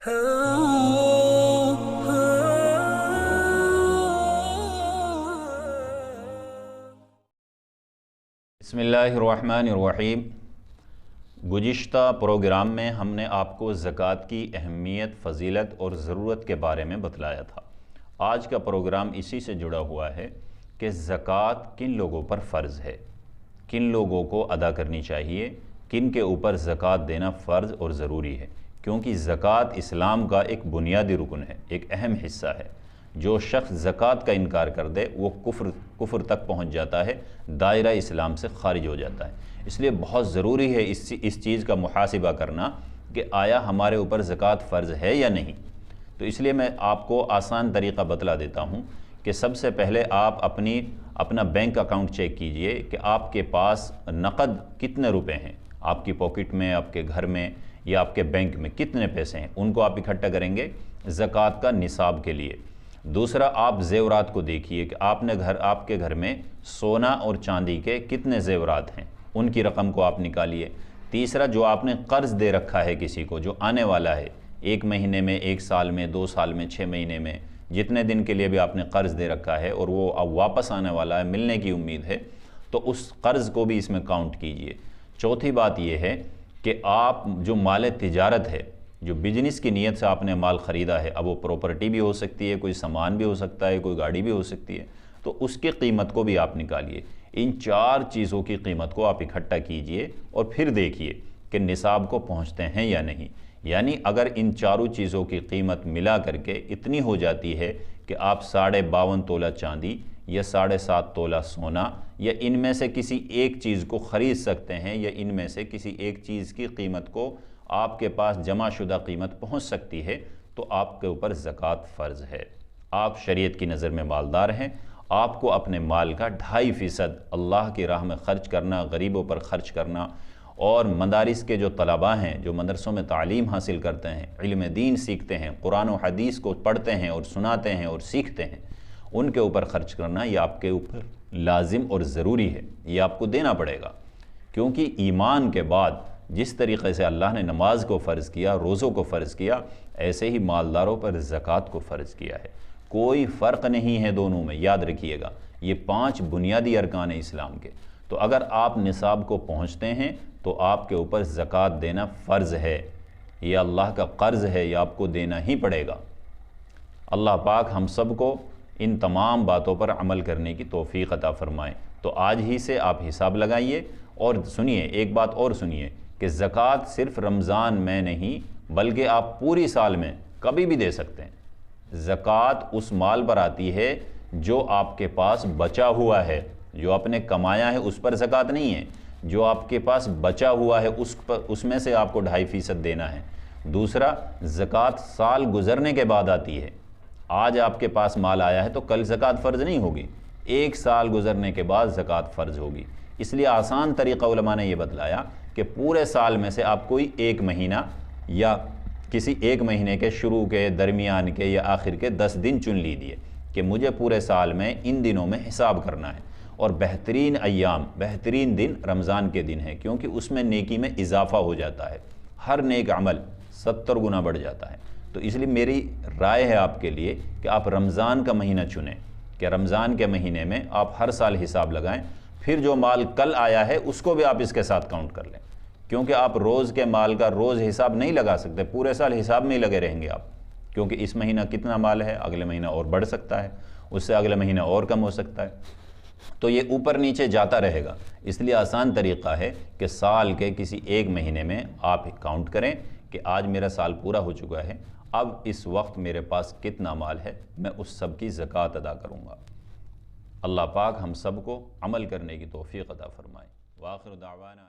بسم اللہ الرحمن الرحیم۔ گزشتہ پروگرام میں ہم نے آپ کو زکوٰۃ کی اہمیت، فضیلت اور ضرورت کے بارے میں بتلایا تھا۔ آج کا پروگرام اسی سے جڑا ہوا ہے کہ زکوٰۃ کن لوگوں پر فرض ہے، کن لوگوں کو ادا کرنی چاہیے، کن کے اوپر زکوٰۃ دینا فرض اور ضروری ہے، کیونکہ زکوٰۃ اسلام کا ایک بنیادی رکن ہے، ایک اہم حصہ ہے۔ جو شخص زکوٰۃ کا انکار کر دے وہ کفر تک پہنچ جاتا ہے، دائرہ اسلام سے خارج ہو جاتا ہے۔ اس لیے بہت ضروری ہے اس چیز کا محاسبہ کرنا کہ آیا ہمارے اوپر زکوٰۃ فرض ہے یا نہیں۔ تو اس لیے میں آپ کو آسان طریقہ بتلا دیتا ہوں کہ سب سے پہلے آپ اپنا بینک اکاؤنٹ چیک کیجئے کہ آپ کے پاس نقد کتنے روپے ہیں، آپ کی پاکٹ میں، آپ کے گھر میں یا آپ کے بینک میں کتنے پیسے ہیں، ان کو آپ اکٹھا کریں گے زکوٰۃ کا نصاب کے لیے۔ دوسرا، آپ زیورات کو دیکھیے کہ آپ کے گھر میں سونا اور چاندی کے کتنے زیورات ہیں، ان کی رقم کو آپ نکالیے۔ تیسرا، جو آپ نے قرض دے رکھا ہے کسی کو، جو آنے والا ہے، 1 مہینے میں، 1 سال میں، 2 سال میں، 6 مہینے میں، جتنے دن کے لیے بھی آپ نے قرض دے رکھا ہے اور وہ اب واپس آنے والا ہے، ملنے کی امید ہے، تو اس قرض کو بھی اس میں کاؤنٹ کیجئے۔ چوتھی بات یہ ہے کہ آپ جو مال تجارت ہے، جو بزنس کی نیت سے آپ نے مال خریدا ہے، اب وہ پراپرٹی بھی ہو سکتی ہے، کوئی سامان بھی ہو سکتا ہے، کوئی گاڑی بھی ہو سکتی ہے، تو اس کی قیمت کو بھی آپ نکالیے۔ ان 4 چیزوں کی قیمت کو آپ اکٹھا کیجئے اور پھر دیکھیے کہ نصاب کو پہنچتے ہیں یا نہیں۔ یعنی اگر ان 4 چیزوں کی قیمت ملا کر کے اتنی ہو جاتی ہے کہ آپ 52.5 تولہ چاندی یا 7.5 تولہ سونا یا ان میں سے کسی ایک چیز کو خرید سکتے ہیں، یا ان میں سے کسی ایک چیز کی قیمت کو آپ کے پاس جمع شدہ قیمت پہنچ سکتی ہے، تو آپ کے اوپر زکوٰۃ فرض ہے۔ آپ شریعت کی نظر میں مالدار ہیں، آپ کو اپنے مال کا 2.5% اللہ کی راہ میں خرچ کرنا، غریبوں پر خرچ کرنا، اور مدارس کے جو طلباء ہیں، جو مدرسوں میں تعلیم حاصل کرتے ہیں، علم دین سیکھتے ہیں، قرآن و حدیث کو پڑھتے ہیں اور سناتے ہیں اور سیکھتے ہیں، ان کے اوپر خرچ کرنا یہ آپ کے اوپر لازم اور ضروری ہے، یہ آپ کو دینا پڑے گا۔ کیونکہ ایمان کے بعد جس طریقے سے اللہ نے نماز کو فرض کیا، روزوں کو فرض کیا، ایسے ہی مالداروں پر زکوٰۃ کو فرض کیا ہے۔ کوئی فرق نہیں ہے دونوں میں، یاد رکھیے گا۔ یہ 5 بنیادی ارکان ہیں اسلام کے۔ تو اگر آپ نصاب کو پہنچتے ہیں تو آپ کے اوپر زکوٰۃ دینا فرض ہے، یہ اللہ کا قرض ہے، یہ آپ کو دینا ہی پڑے گا۔ اللہ پاک ہم سب کو ان تمام باتوں پر عمل کرنے کی توفیق عطا فرمائے۔ تو آج ہی سے آپ حساب لگائیے، اور سنیے، ایک بات اور سنیے کہ زکوٰۃ صرف رمضان میں نہیں بلکہ آپ پوری سال میں کبھی بھی دے سکتے ہیں۔ زکوٰۃ اس مال پر آتی ہے جو آپ کے پاس بچا ہوا ہے، جو آپ نے کمایا ہے اس پر زکوٰۃ نہیں ہے، جو آپ کے پاس بچا ہوا ہے اس میں سے آپ کو 2.5% دینا ہے۔ دوسرا، زکوٰۃ سال گزرنے کے بعد آتی ہے۔ آج آپ کے پاس مال آیا ہے تو کل زکوٰۃ فرض نہیں ہوگی، 1 سال گزرنے کے بعد زکوٰۃ فرض ہوگی۔ اس لیے آسان طریقہ علماء نے یہ بتلایا کہ پورے سال میں سے آپ کوئی 1 مہینہ یا کسی 1 مہینے کے شروع کے، درمیان کے یا آخر کے 10 دن چن لیجیے کہ مجھے پورے سال میں ان دنوں میں حساب کرنا ہے۔ اور بہترین ایام، بہترین دن رمضان کے دن ہے، کیونکہ اس میں نیکی میں اضافہ ہو جاتا ہے، ہر نیک عمل 70 گنا بڑھ جاتا ہے۔ تو اس لیے میری رائے ہے آپ کے لیے کہ آپ رمضان کا مہینہ چنیں، کہ رمضان کے مہینے میں آپ ہر سال حساب لگائیں، پھر جو مال کل آیا ہے اس کو بھی آپ اس کے ساتھ کاؤنٹ کر لیں، کیونکہ آپ روز کے مال کا روز حساب نہیں لگا سکتے، پورے سال حساب میں ہی لگے رہیں گے آپ، کیونکہ اس مہینہ کتنا مال ہے، اگلے مہینہ اور بڑھ سکتا ہے، اس سے اگلے مہینہ اور کم ہو سکتا ہے، تو یہ اوپر نیچے جاتا رہے گا۔ اس لیے آسان طریقہ ہے کہ سال کے کسی 1 مہینے میں آپ کاؤنٹ کریں کہ آج میرا سال پورا ہو چکا ہے، اب اس وقت میرے پاس کتنا مال ہے، میں اس سب کی زکوٰۃ ادا کروں گا۔ اللہ پاک ہم سب کو عمل کرنے کی توفیق عطا فرمائے۔ وآخر دعوانا